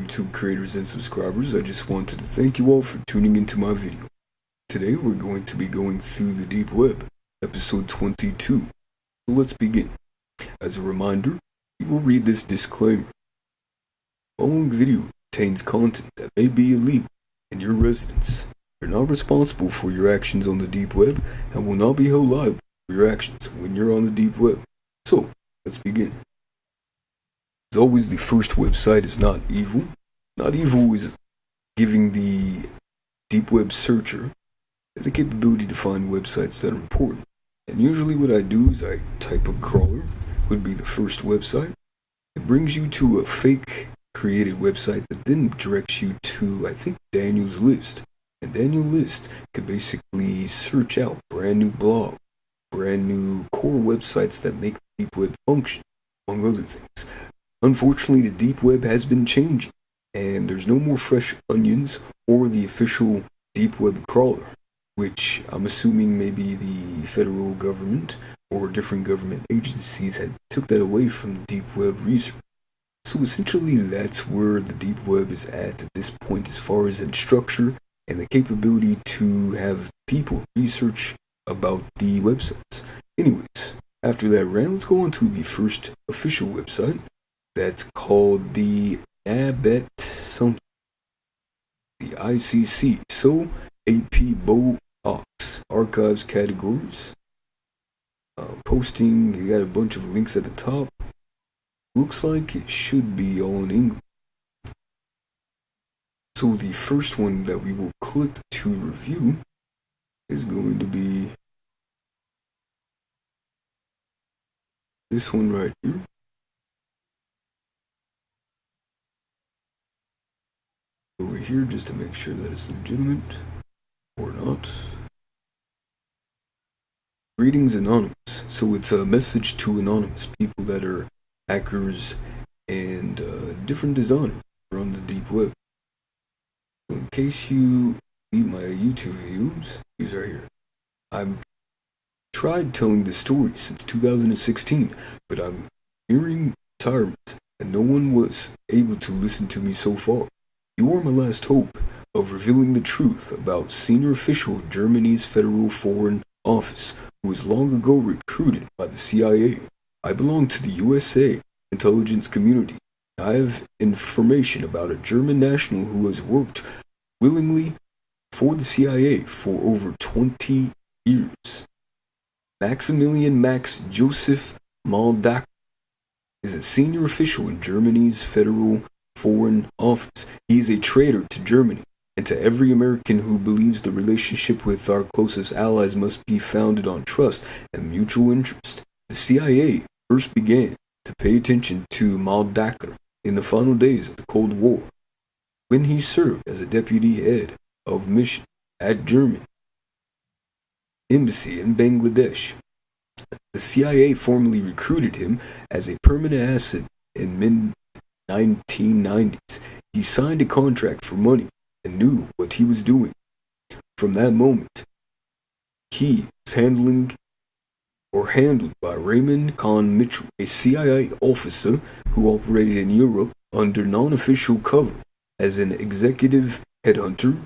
YouTube creators and subscribers. I just wanted to thank you all for tuning into my video. Today we're going to be going through the deep web, episode 22. So let's begin. As a reminder, we will read this disclaimer. The following video contains content that may be illegal in your residence. You're not responsible for your actions on the deep web and will not be held liable for your actions when you're on the deep web. So, let's begin. As always, the first website is not evil. Not evil is giving the deep web searcher the capability to find websites that are important. And usually what I do is I type a crawler, would be the first website. It brings you to a fake created website that then directs you to, I think, Daniel's List. And Daniel's List could basically search out brand new blogs, brand new core websites that make the deep web function, among other things. Unfortunately, the deep web has been changing, and there's no more fresh onions or the official deep web crawler, which I'm assuming maybe the federal government or different government agencies had took that away from deep web research. So essentially, that's where the deep web is at this point as far as its structure and the capability to have people research about the websites. Anyways, after that rant, let's go on to the first official website. That's called the ABET something. The ICC. So, AP Box. Archives categories. Posting, you got a bunch of links at the top. Looks like it should be all in English. So the first one that we will click to review is going to be this one right here. Over here just to make sure that it's legitimate or not. Greetings Anonymous. So it's a message to anonymous people that are hackers and different designers on the deep web. So in case you see my YouTube videos, these are here. I've tried telling this story since 2016, but I'm nearing retirement and no one was able to listen to me so far. You are my last hope of revealing the truth about senior official of Germany's Federal Foreign Office who was long ago recruited by the CIA. I belong to the USA intelligence community. I have information about a German national who has worked willingly for the CIA for over 20 years. Maximilian Max Joseph Maldack is a senior official in Germany's Federal Foreign Office. He is a traitor to Germany and to every American who believes the relationship with our closest allies must be founded on trust and mutual interest. The CIA first began to pay attention to Maldacker in the final days of the Cold War, when he served as a deputy head of mission at German embassy in Bangladesh. The CIA formally recruited him as a permanent asset in mid-1990s. He signed a contract for money and knew what he was doing. From that moment, he was handled by Raymond Kahn Mitchell, a CIA officer who operated in Europe under non-official cover as an executive headhunter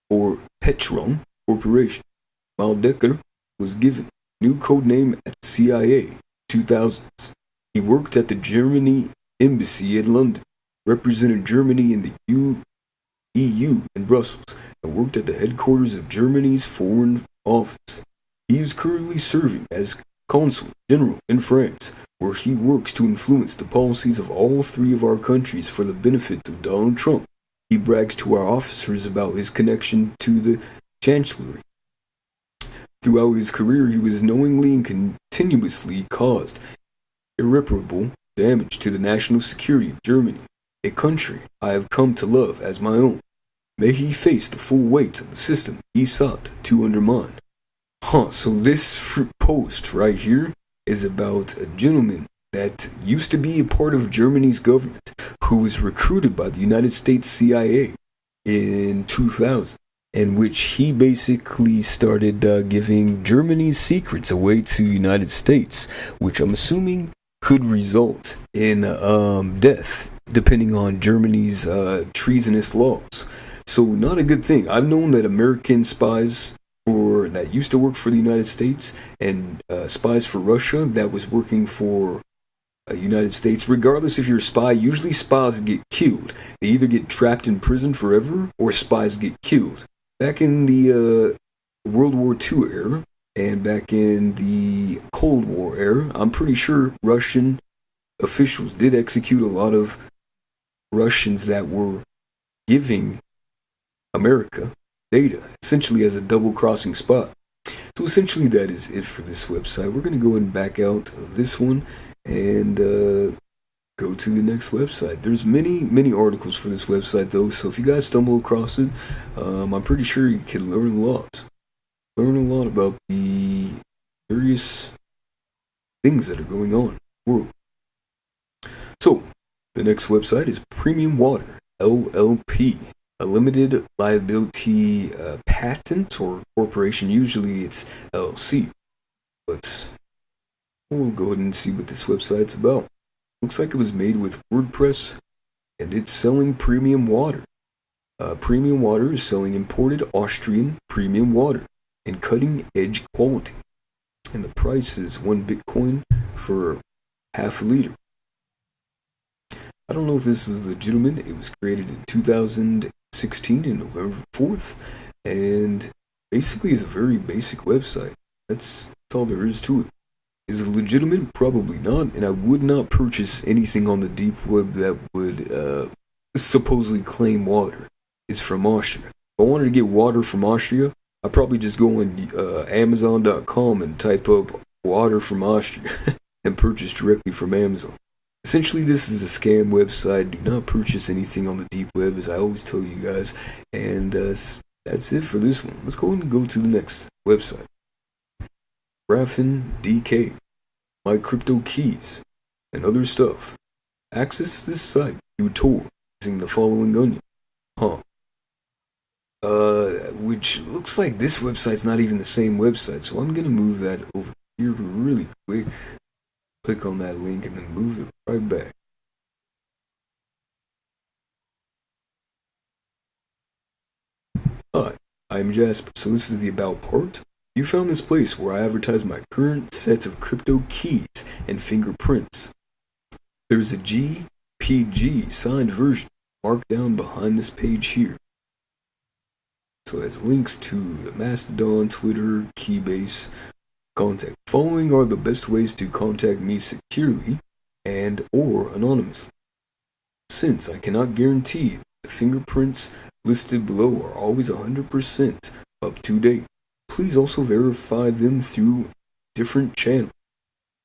for Petron Corporation. Maldecker was given a new code name at the CIA 2000s. He worked at the Germany embassy in London, represented Germany in the EU in Brussels, and worked at the headquarters of Germany's Foreign Office. He is currently serving as Consul General in France, where he works to influence the policies of all three of our countries for the benefit of Donald Trump. He brags to our officers about his connection to the Chancellery. Throughout his career, he was knowingly and continuously caused irreparable damage to the national security of Germany, a country I have come to love as my own. May he face the full weight of the system he sought to undermine. So this post right here is about a gentleman that used to be a part of Germany's government who was recruited by the United States CIA in 2000, in which he basically started giving Germany's secrets away to the United States, which I'm assuming could result in death depending on Germany's treasonous laws. So not a good thing. I've known that American spies that used to work for the United States and spies for Russia that was working for United States, regardless if you're a spy, usually spies get killed. They either get trapped in prison forever or spies get killed. Back in the World War II era and back in the Cold War era, I'm pretty sure Russian officials did execute a lot of Russians that were giving America data, essentially as a double-crossing spot. So essentially that is it for this website. We're going to go ahead and back out of this one and go to the next website. There's many articles for this website though, so if you guys stumble across it, I'm pretty sure you can learn a lot. Learn a lot about the various things that are going on in the world. So, the next website is Premium Water LLP. A limited liability patent or corporation. Usually it's LLC, but we'll go ahead and see what this website's about. Looks like it was made with WordPress, and it's selling premium water. Premium Water is selling imported Austrian premium water in cutting-edge quality, and the price is 1 Bitcoin for half a liter. I don't know if this is legitimate. It was created in 2016 in November 4th, and basically is a very basic website. That's all there is to it. Is it legitimate? Probably not, and I would not purchase anything on the deep web that would supposedly claim water is from Austria. If I wanted to get water from Austria, I'd probably just go on Amazon.com and type up water from Austria and purchase directly from Amazon. Essentially, this is a scam website. Do not purchase anything on the deep web, as I always tell you guys. And that's it for this one. Let's go ahead and go to the next website. Graphene DK, My Crypto Keys, and other stuff. Access this site through Tor using the following onion. Which looks like this website's not even the same website, so I'm gonna move that over here really quick. Click on that link and then move it right back. Hi, I'm Jasper. So this is the About part. You found this place where I advertise my current set of crypto keys and fingerprints. There's a GPG signed version marked down behind this page here. So it has links to the Mastodon, Twitter, Keybase, contact. Following are the best ways to contact me securely and or anonymously. Since I cannot guarantee that the fingerprints listed below are always 100% up to date, please also verify them through different channels.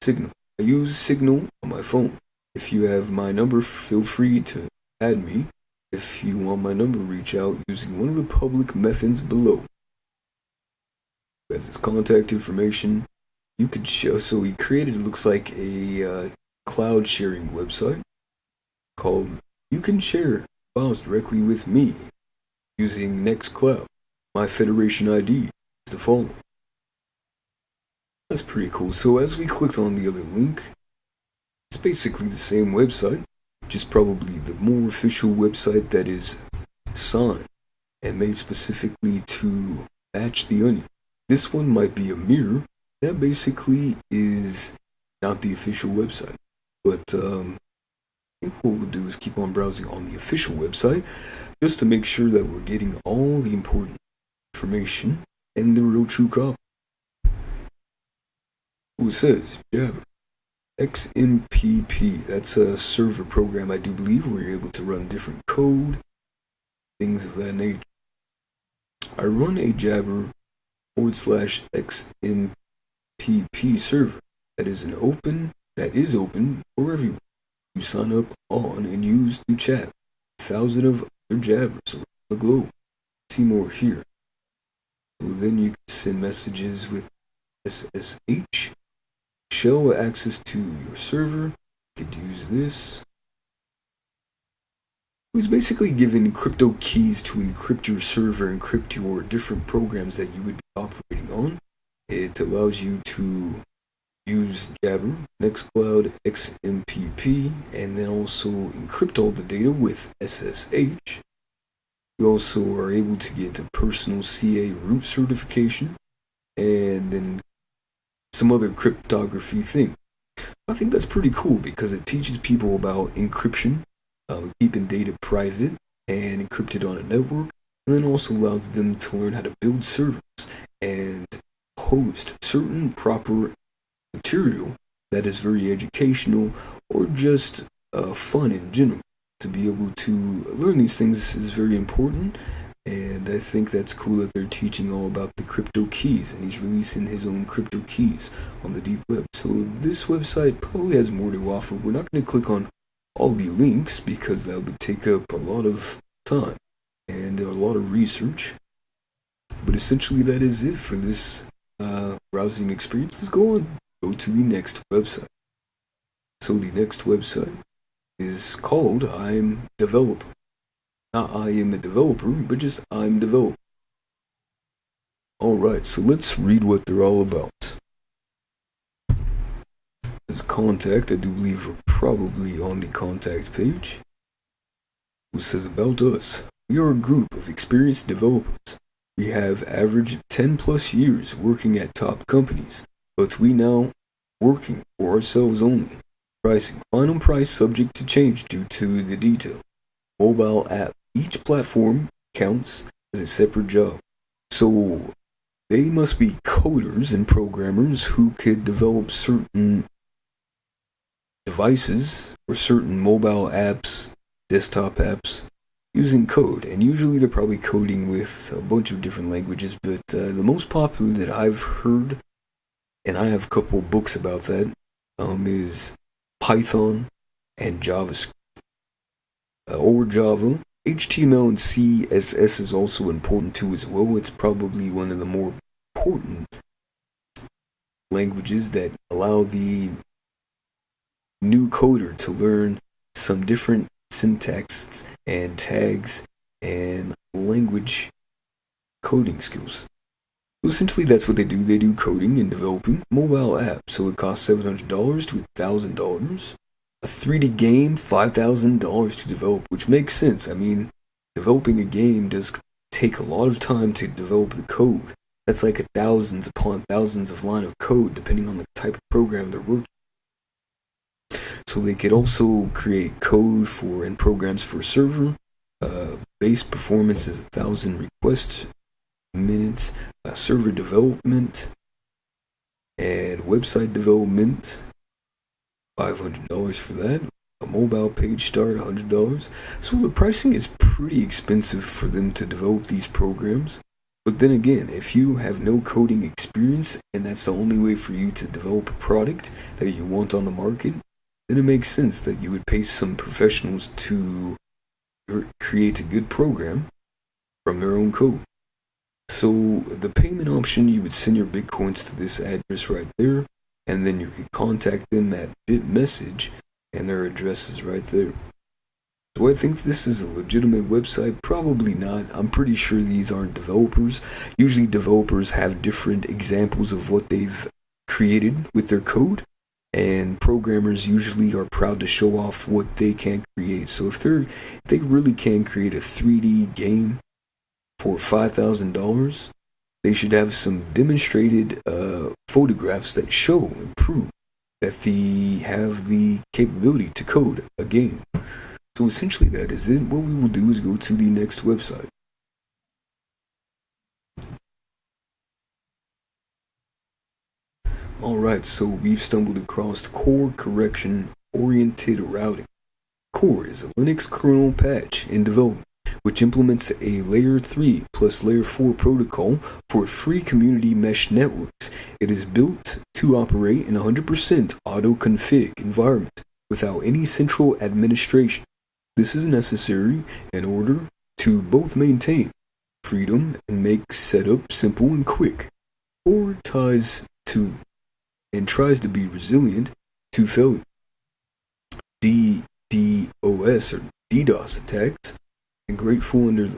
Signal. I use Signal on my phone. If you have my number, feel free to add me. If you want my number, reach out using one of the public methods below. As his contact information, you could show. So he created, it looks like a cloud sharing website called You Can Share Files Directly with Me using Nextcloud. My Federation ID is the following. That's pretty cool. So as we clicked on the other link, it's basically the same website, just probably the more official website that is signed and made specifically to match the onion. This one might be a mirror. That basically is not the official website. But I think what we'll do is keep on browsing on the official website just to make sure that we're getting all the important information and the real true copy. It says Jabber XMPP. That's a server program, I do believe, where you're able to run different code, things of that nature. I run a Jabber /XMPP server that is open for everyone to sign up on and use to chat. 1,000 of other Jabbers around the globe. See more here. So then you can send messages with SSH. Shell access to your server. You could use this. It was basically giving crypto keys to encrypt your server, encrypt your different programs that you would be operating on. It allows you to use Jabber, Nextcloud, XMPP, and then also encrypt all the data with SSH. You also are able to get the personal CA root certification, and then some other cryptography thing. I think that's pretty cool because it teaches people about encryption, keeping data private and encrypted on a network, and then also allows them to learn how to build servers and host certain proper material that is very educational or just fun in general. To be able to learn these things is very important, and I think that's cool that they're teaching all about the crypto keys, and he's releasing his own crypto keys on the deep web. So this website probably has more to offer. We're not going to click on all the links because that would take up a lot of time and a lot of research. But essentially that is it for this browsing experience. Let's go to the next website. So the next website is called I'm Developer. Not I am a developer, but just I'm Developer. Alright, so let's read what they're all about. This contact, I do believe we're probably on the contact page. Who says about us? We are a group of experienced developers. We have averaged 10 plus years working at top companies, but we now working for ourselves only. Pricing. Final price subject to change due to the detail. Mobile app. Each platform counts as a separate job. So they must be coders and programmers who could develop certain devices or certain mobile apps, desktop apps, using code. And usually they're probably coding with a bunch of different languages, but the most popular that I've heard, and I have a couple books about that, is Python and JavaScript. Or Java. HTML and CSS is also important too as well. It's probably one of the more important languages that allow the new coder to learn some different syntax and tags and language coding skills. So essentially that's what they do. They do coding and developing mobile apps. So it costs $700 to $1,000. A 3D game, $5,000 to develop, which makes sense. I mean, developing a game does take a lot of time to develop the code. That's like thousands upon thousands of lines of code, depending on the type of program they're working. So they could also create code for and programs for a server. Base performance is 1,000 request minutes. Server development and website development. $500 for that. A mobile page start, $100. So the pricing is pretty expensive for them to develop these programs. But then again, if you have no coding experience and that's the only way for you to develop a product that you want on the market, then it makes sense that you would pay some professionals to create a good program from their own code. So the payment option, you would send your Bitcoins to this address right there, and then you can contact them at BitMessage, and their address is right there. Do I think this is a legitimate website? Probably not. I'm pretty sure these aren't developers. Usually developers have different examples of what they've created with their code, and programmers usually are proud to show off what they can create. So if they really can create a 3D game for $5,000, they should have some demonstrated photographs that show and prove that they have the capability to code a game. So essentially that is it. What we will do is go to the next website. Alright, so we've stumbled across Core Correction Oriented Routing. Core is a Linux kernel patch in development, which implements a Layer 3 plus Layer 4 protocol for free community mesh networks. It is built to operate in a 100% auto-config environment without any central administration. This is necessary in order to both maintain freedom and make setup simple and quick. Core tries to be resilient to failure. DDoS or DDoS attacks and grateful under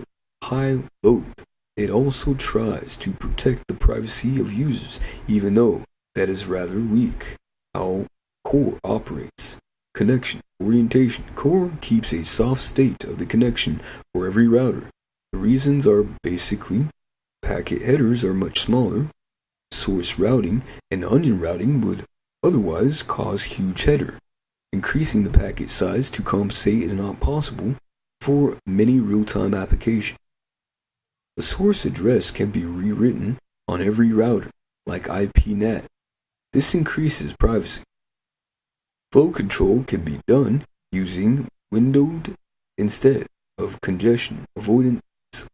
high load. It also tries to protect the privacy of users, even though that is rather weak. How core operates. Connection. Orientation. Core keeps a soft state of the connection for every router. The reasons are basically packet headers are much smaller. Source routing and onion routing would otherwise cause huge header. Increasing the packet size to compensate is not possible for many real-time applications. The source address can be rewritten on every router, like IPNAT. This increases privacy. Flow control can be done using windowed instead of congestion avoidance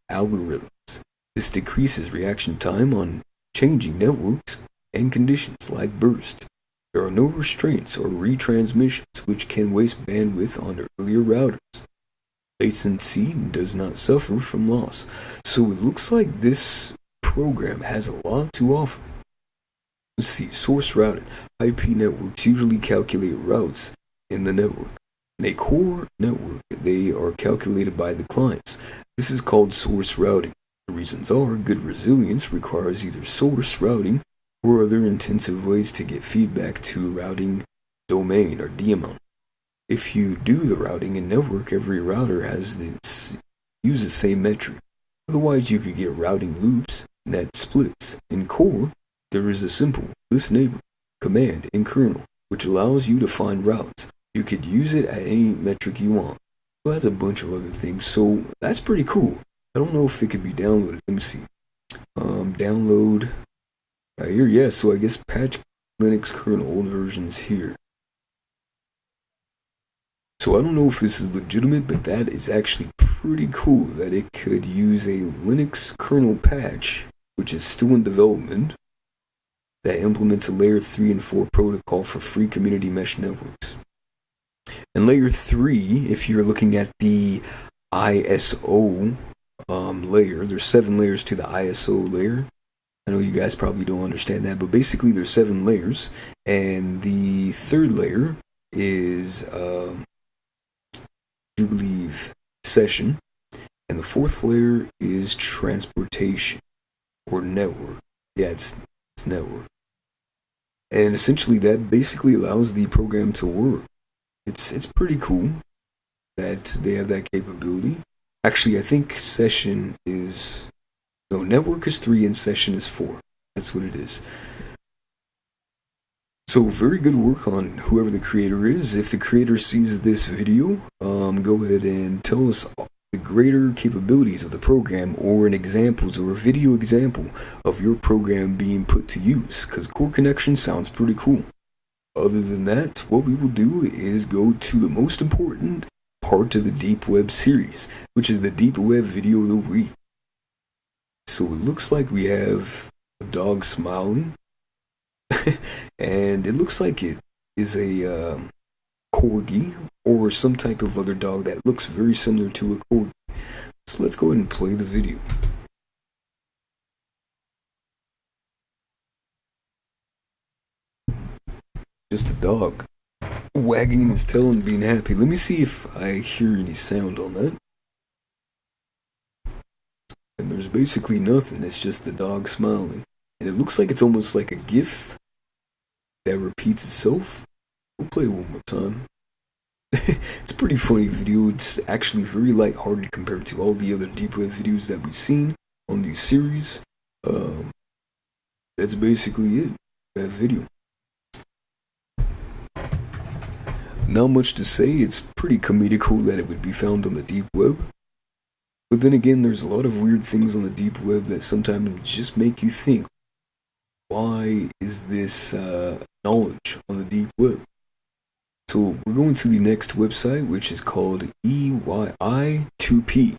algorithms. This decreases reaction time on changing networks and conditions like burst. There are no restraints or retransmissions which can waste bandwidth on earlier routers. Latency does not suffer from loss. So it looks like this program has a lot to offer. Let's see, source routing. IP networks usually calculate routes in the network. In a core network, they are calculated by the clients. This is called source routing. The reasons are good resilience requires either source routing or other intensive ways to get feedback to routing domain or daemon. If you do the routing in network, every router has use the same metric. Otherwise, you could get routing loops, net splits. In core, there is a simple list neighbor command in kernel, which allows you to find routes. You could use it at any metric you want. So it has a bunch of other things. So that's pretty cool. I don't know if it could be downloaded. Let me see. Download right here. Yeah, so I guess patch Linux kernel, old versions here. So I don't know if this is legitimate, but that is actually pretty cool that it could use a Linux kernel patch, which is still in development, that implements a layer 3 and 4 protocol for free community mesh networks. And layer 3, if you're looking at the ISO layer, there's 7 layers to the ISO layer. I know you guys probably don't understand that, but basically there's 7 layers, and the third layer is I believe session, and the fourth layer is transportation or network. Yeah, it's network, and essentially that basically allows the program to work. It's pretty cool that they have that capability. Actually, I think session is network is 3 and session is 4. That's what it is. So very good work on whoever the creator is. If the creator sees this video, go ahead and tell us the greater capabilities of the program, or an examples or a video example of your program being put to use, because core connection sounds pretty cool. Other than that, what we will do is go to the most important part of the Deep Web series, which is the Deep Web video of the week. So it looks like we have a dog smiling. And it looks like it is a corgi or some type of other dog that looks very similar to a corgi. So let's go ahead and play the video. Just a dog wagging his tail and being happy. Let me see if I hear any sound on that. And there's basically nothing. It's just the dog smiling. And it looks like it's almost like a GIF that repeats itself. We'll play it one more time. It's a pretty funny video. It's actually very lighthearted compared to all the other Deep Web videos that we've seen on these series. That's basically it. That video. Not much to say. It's pretty comedical that it would be found on the Deep Web. But then again, there's a lot of weird things on the Deep Web that sometimes just make you think, why is this knowledge on the Deep Web? So we're going to the next website, which is called EYI2P.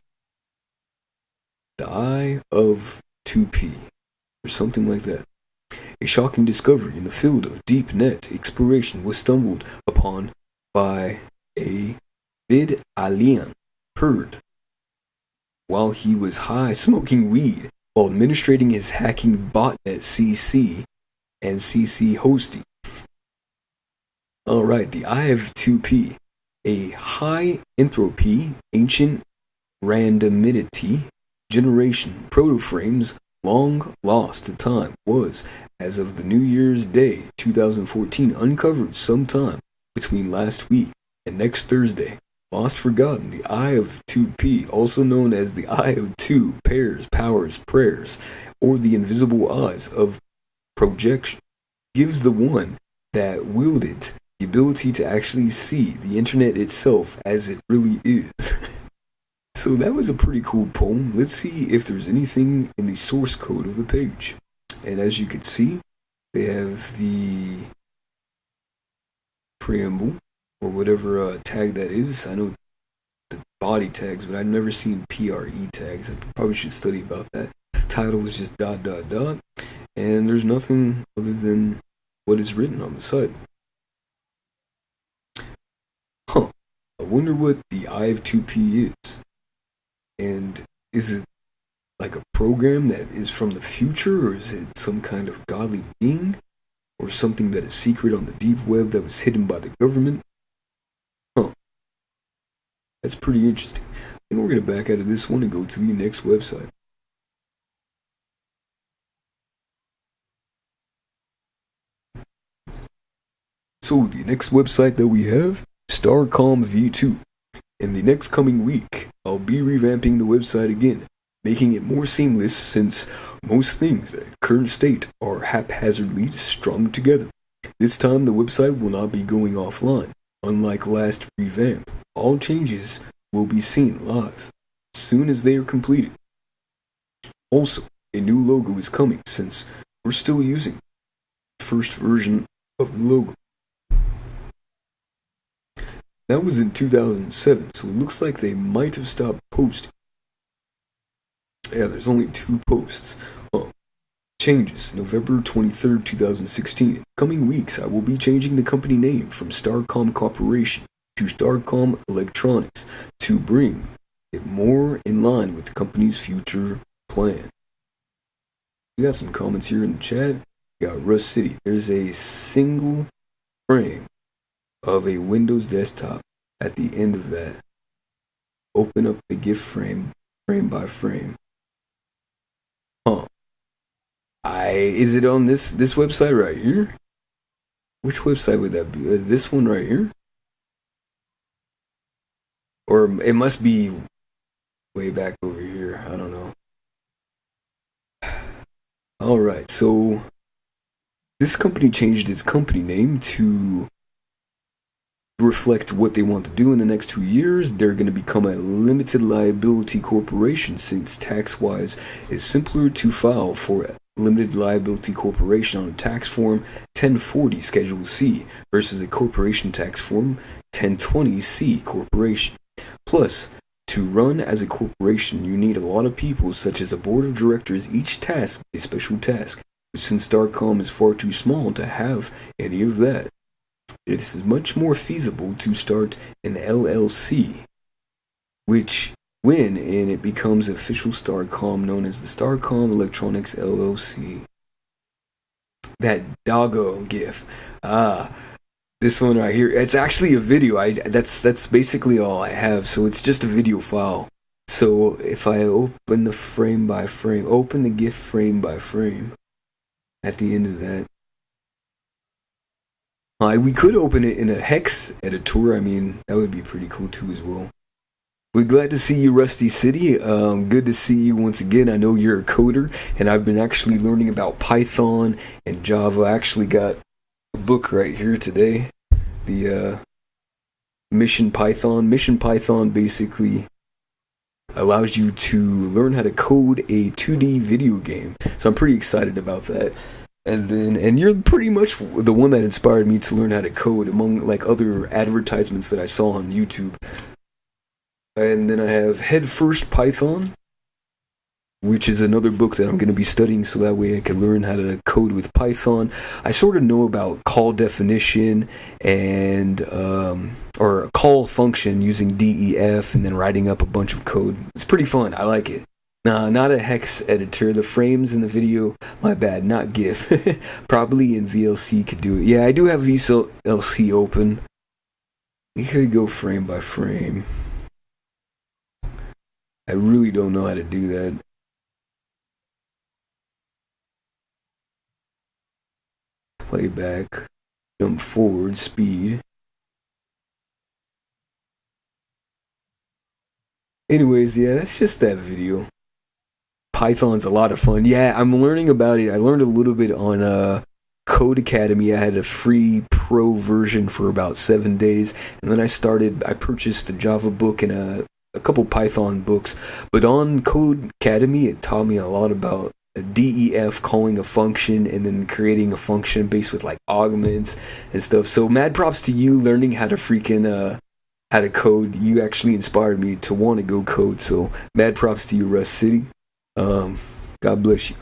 The Eye of 2P, or something like that. A shocking discovery in the field of deep net exploration was stumbled upon by a vid alien heard while he was high smoking weed while administrating his hacking botnet CC and CC hosting. Alright, the Eye of 2P, a high entropy, ancient randomity generation proto-frames long lost time was, as of the New Year's Day 2014, uncovered sometime between last week and next Thursday. Lost forgotten, the Eye of 2P, also known as the Eye of Two, Pairs, Powers, Prayers, or the invisible eyes of projection, gives the one that wielded the ability to actually see the internet itself as it really is. So that was a pretty cool poem. Let's see if there's anything in the source code of the page. And as you can see, they have the preamble, or whatever tag that is. I know the body tags, but I've never seen PRE tags. I probably should study about that. Title is just ... And there's nothing other than what is written on the site. Huh. I wonder what the Eye of 2P is. And is it like a program that is from the future, or is it some kind of godly being? Or something that is secret on the deep web that was hidden by the government? Huh. That's pretty interesting. I think we're going to back out of this one and go to the next website. So the next website that we have, Starcom V2. In the next coming week, I'll be revamping the website again, making it more seamless since most things at current state are haphazardly strung together. This time the website will not be going offline. Unlike last revamp, all changes will be seen live as soon as they are completed. Also, a new logo is coming since we're still using the first version of the logo. That was in 2007, so it looks like they might have stopped posting. Yeah, there's only 2 posts. Changes, November 23rd, 2016. In coming weeks, I will be changing the company name from Starcom Corporation to Starcom Electronics to bring it more in line with the company's future plan. We got some comments here in the chat. We got Rust City. There's a single frame of a Windows desktop at the end of that. Open up the GIF frame by frame. Huh. Is it on this website right here? Which website would that be? This one right here? Or it must be way back over here. I don't know. Alright, so this company changed its company name to reflect what they want to do in the next 2 years. They're going to become a limited liability corporation since tax-wise it's simpler to file for a limited liability corporation on a tax form 1040 Schedule C versus a corporation tax form 1020C corporation. Plus, to run as a corporation, you need a lot of people, such as a board of directors, each tasked with a special task. But since Starcom is far too small to have any of that, it is much more feasible to start an LLC, which, when and it becomes official Starcom, known as the Starcom Electronics LLC. That doggo gif. This one right here. It's actually a video. That's basically all I have. So it's just a video file. So if I open the frame by frame, open the GIF frame by frame at the end of that. We could open it in a hex editor. I mean, that would be pretty cool too as well. We're glad to see you, Rusty City. Good to see you once again. I know you're a coder, and I've been actually learning about Python and Java. I actually got a book right here today. The Mission Python. Mission Python basically allows you to learn how to code a 2D video game. So I'm pretty excited about that. And you're pretty much the one that inspired me to learn how to code among like other advertisements that I saw on YouTube. And then I have Head First Python, which is another book that I'm going to be studying so that way I can learn how to code with Python. I sort of know about call definition and or call function using DEF and then writing up a bunch of code. It's pretty fun. I like it. Nah, not a hex editor. The frames in the video, my bad, not GIF. Probably in VLC could do it. Yeah, I do have VLC open. We could go frame by frame. I really don't know how to do that. playback, jump forward, speed. Anyways, yeah, that's just that video. Python's a lot of fun. Yeah, I'm learning about it. I learned a little bit on Code Academy. I had a free pro version for about 7 days, and then I purchased a Java book and a couple Python books. But on Code Academy, it taught me a lot about DEF, calling a function and then creating a function based with like augments and stuff. So mad props to you learning how to code. You actually inspired me to want to go code. So mad props to you, Rust City. God bless you.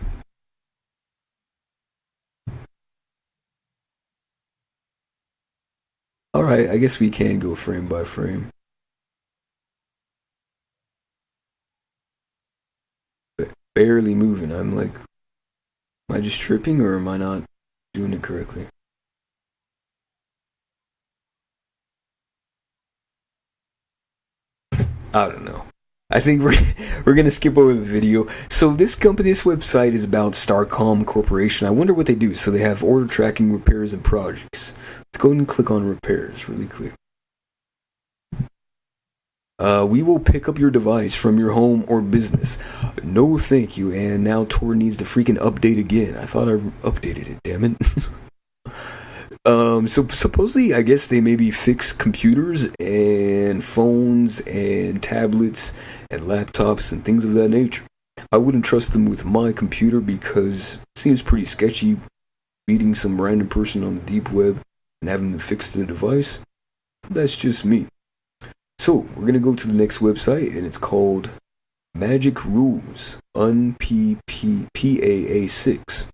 Alright, I guess we can go frame by frame. Barely moving. I'm like, am I just tripping or am I not doing it correctly? I don't know. I think we're gonna skip over the video. So this website is about Starcom Corporation. I wonder what they do. So they have order tracking, repairs, and projects. Let's go ahead and click on repairs really quick. We will pick up your device from your home or business. No thank you. And now Tor needs to freaking update again. I thought I updated it, damn it. So supposedly, I guess they maybe fix computers and phones and tablets and laptops and things of that nature. I wouldn't trust them with my computer because it seems pretty sketchy meeting some random person on the deep web and having them fix the device. That's just me. So we're gonna go to the next website, and it's called Magic Rules Unpaa 6.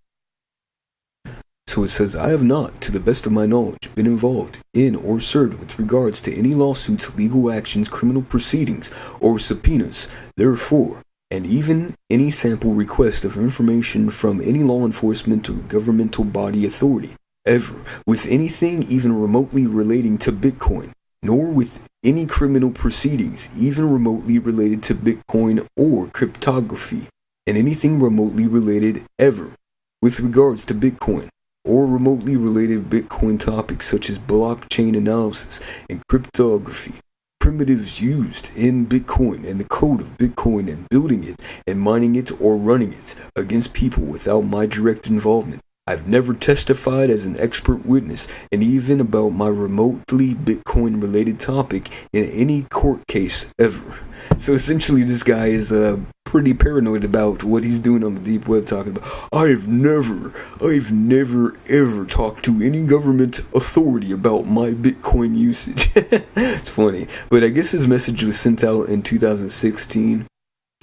So it says, I have not, to the best of my knowledge, been involved in or served with regards to any lawsuits, legal actions, criminal proceedings, or subpoenas, therefore, and even any sample request of information from any law enforcement or governmental body authority, ever, with anything even remotely relating to Bitcoin, nor with any criminal proceedings, even remotely related to Bitcoin or cryptography, and anything remotely related ever, with regards to Bitcoin, or remotely related Bitcoin topics such as blockchain analysis and cryptography, primitives used in Bitcoin and the code of Bitcoin and building it and mining it or running it against people without my direct involvement. I've never testified as an expert witness, and even about my remotely Bitcoin related topic in any court case ever. So essentially this guy is pretty paranoid about what he's doing on the deep web, talking about, I've never ever talked to any government authority about my Bitcoin usage. It's funny, but I guess his message was sent out in 2016.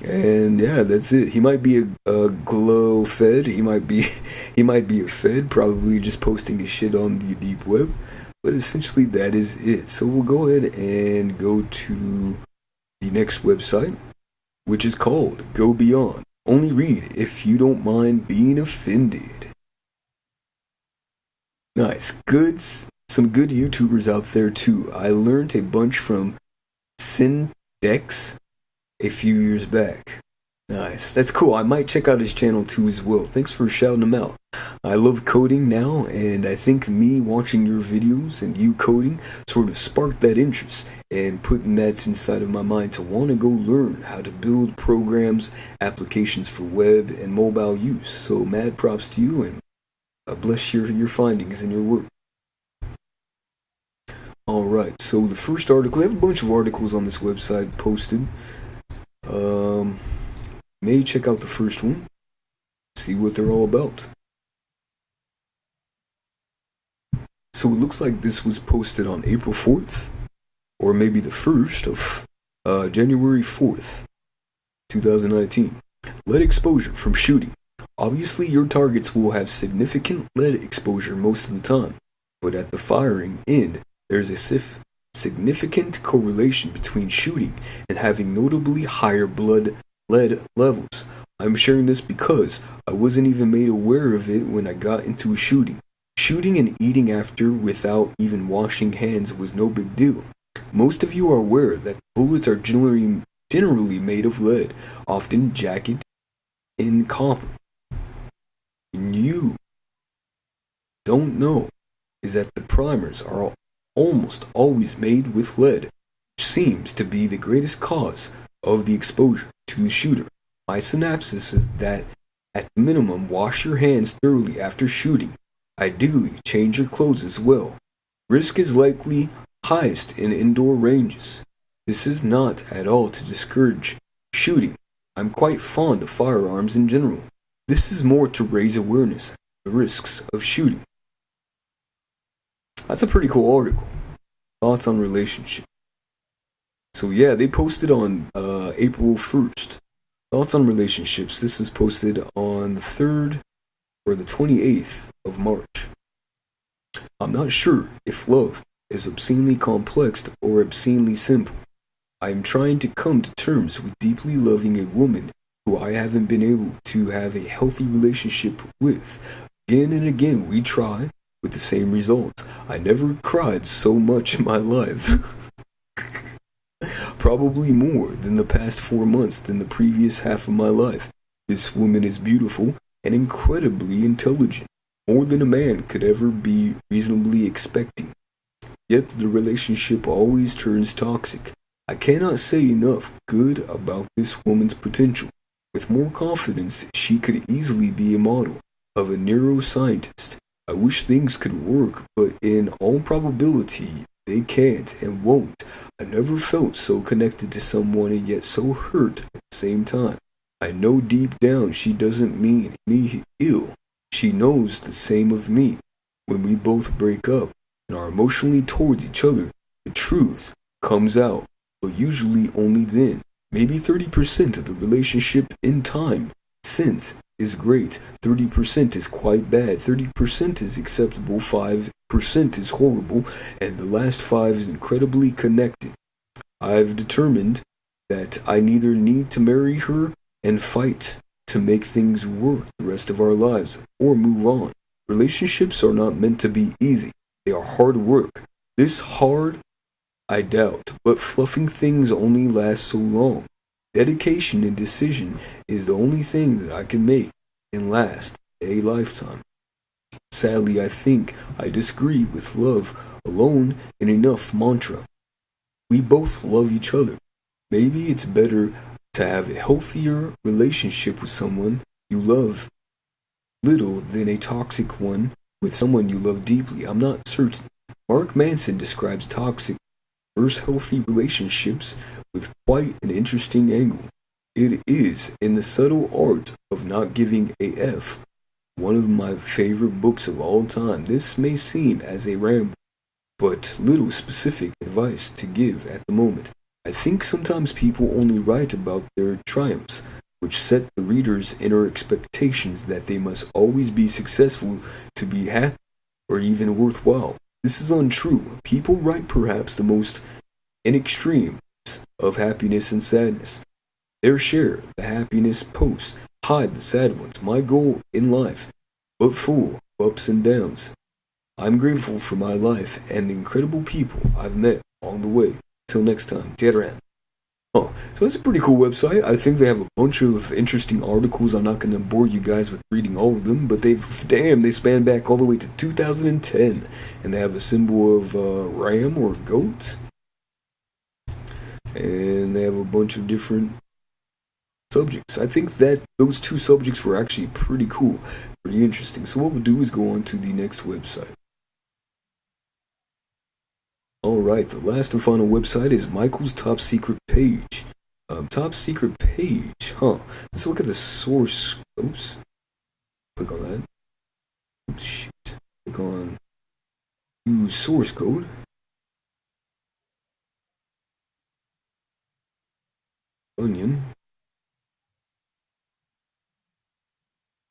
And yeah, that's it. He might be a glow fed. He might be a fed, probably just posting his shit on the deep web. But essentially, that is it. So we'll go ahead and go to the next website, which is called Go Beyond. Only read if you don't mind being offended. Nice, some good YouTubers out there too. I learned a bunch from Syndex a few years back. Nice. That's cool. I might check out his channel too as well. Thanks for shouting him out. I love coding now, and I think me watching your videos and you coding sort of sparked that interest and putting that inside of my mind to want to go learn how to build programs, applications for web and mobile use. So mad props to you, and bless your findings and your work. Alright, so the first article, I have a bunch of articles on this website posted. May check out the first one, see what they're all about. So it looks like this was posted on April 4th, or maybe the 1st of January 4th, 2019. Lead exposure from shooting. Obviously, your targets will have significant lead exposure most of the time, but at the firing end, there's a significant correlation between shooting and having notably higher blood lead levels. I'm sharing this because I wasn't even made aware of it when I got into a shooting. Shooting and eating after without even washing hands was no big deal. Most of you are aware that bullets are generally made of lead, often jagged in copper. You don't know is that the primers are almost always made with lead, which seems to be the greatest cause of the exposure to the shooter. My synopsis is that at the minimum, wash your hands thoroughly after shooting. Ideally, change your clothes as well. Risk is likely highest in indoor ranges. This is not at all to discourage shooting. I'm quite fond of firearms in general. This is more to raise awareness of the risks of shooting. That's a pretty cool article. Thoughts on relationships. So yeah, they posted on April 1st. Thoughts on relationships. This is posted on the 3rd or the 28th of March. I'm not sure if love is obscenely complex or obscenely simple. I am trying to come to terms with deeply loving a woman who I haven't been able to have a healthy relationship with. Again and again we try with the same results. I never cried so much in my life. Probably more than the past 4 months than the previous half of my life. This woman is beautiful and incredibly intelligent, more than a man could ever be reasonably expecting. Yet the relationship always turns toxic. I cannot say enough good about this woman's potential. With more confidence, she could easily be a model of a neuroscientist. I wish things could work, but in all probability, they can't and won't. I never felt so connected to someone and yet so hurt at the same time. I know deep down she doesn't mean me ill. She knows the same of me. When we both break up and are emotionally towards each other, the truth comes out, but usually only then. Maybe 30% of the relationship in time since is great, 30% is quite bad, 30% is acceptable, 5% is horrible, and the last 5 is incredibly connected. I've determined that I neither need to marry her and fight to make things work the rest of our lives or move on. Relationships are not meant to be easy. They are hard work. This hard, I doubt, but fluffing things only last so long. Dedication and decision is the only thing that I can make and last a lifetime. Sadly, I think I disagree with love alone and enough mantra. We both love each other. Maybe it's better to have a healthier relationship with someone you love little than a toxic one with someone you love deeply. I'm not certain. Mark Manson describes toxic versus healthy relationships with quite an interesting angle. It is in the subtle art of not giving a F, one of my favorite books of all time. This may seem as a ramble, but little specific advice to give at the moment. I think sometimes people only write about their triumphs, which set the reader's inner expectations that they must always be successful to be happy or even worthwhile. This is untrue. People write perhaps the most in extremes of happiness and sadness. Their share the happiness posts, hide the sad ones. My goal in life, but full of ups and downs. I'm grateful for my life and the incredible people I've met along the way. Till next time, Teran. Oh, so it's a pretty cool website. I think they have a bunch of interesting articles. I'm not going to bore you guys with reading all of them, but they span back all the way to 2010, and they have a symbol of ram or goat, and they have a bunch of different subjects. I think that those 2 subjects were actually pretty cool, pretty interesting. So what we'll do is go on to the next website. Alright, the last and final website is Michael's Top Secret Page. Top Secret Page, Let's look at the source. Oops. Click on that. Oops, shoot. Click on use source code. Onion.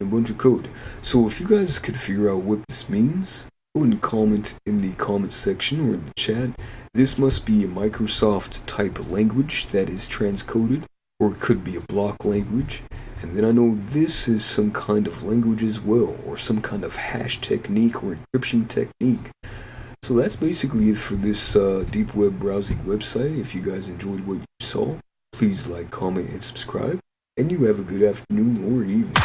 A bunch of code. So if you guys could figure out what this means, go ahead and comment in the comment section or in the chat. This must be a Microsoft type language that is transcoded, or it could be a block language. And then I know this is some kind of language as well, or some kind of hash technique or encryption technique. So that's basically it for this deep web browsing website. If you guys enjoyed what you saw, please like, comment, and subscribe. And you have a good afternoon or evening.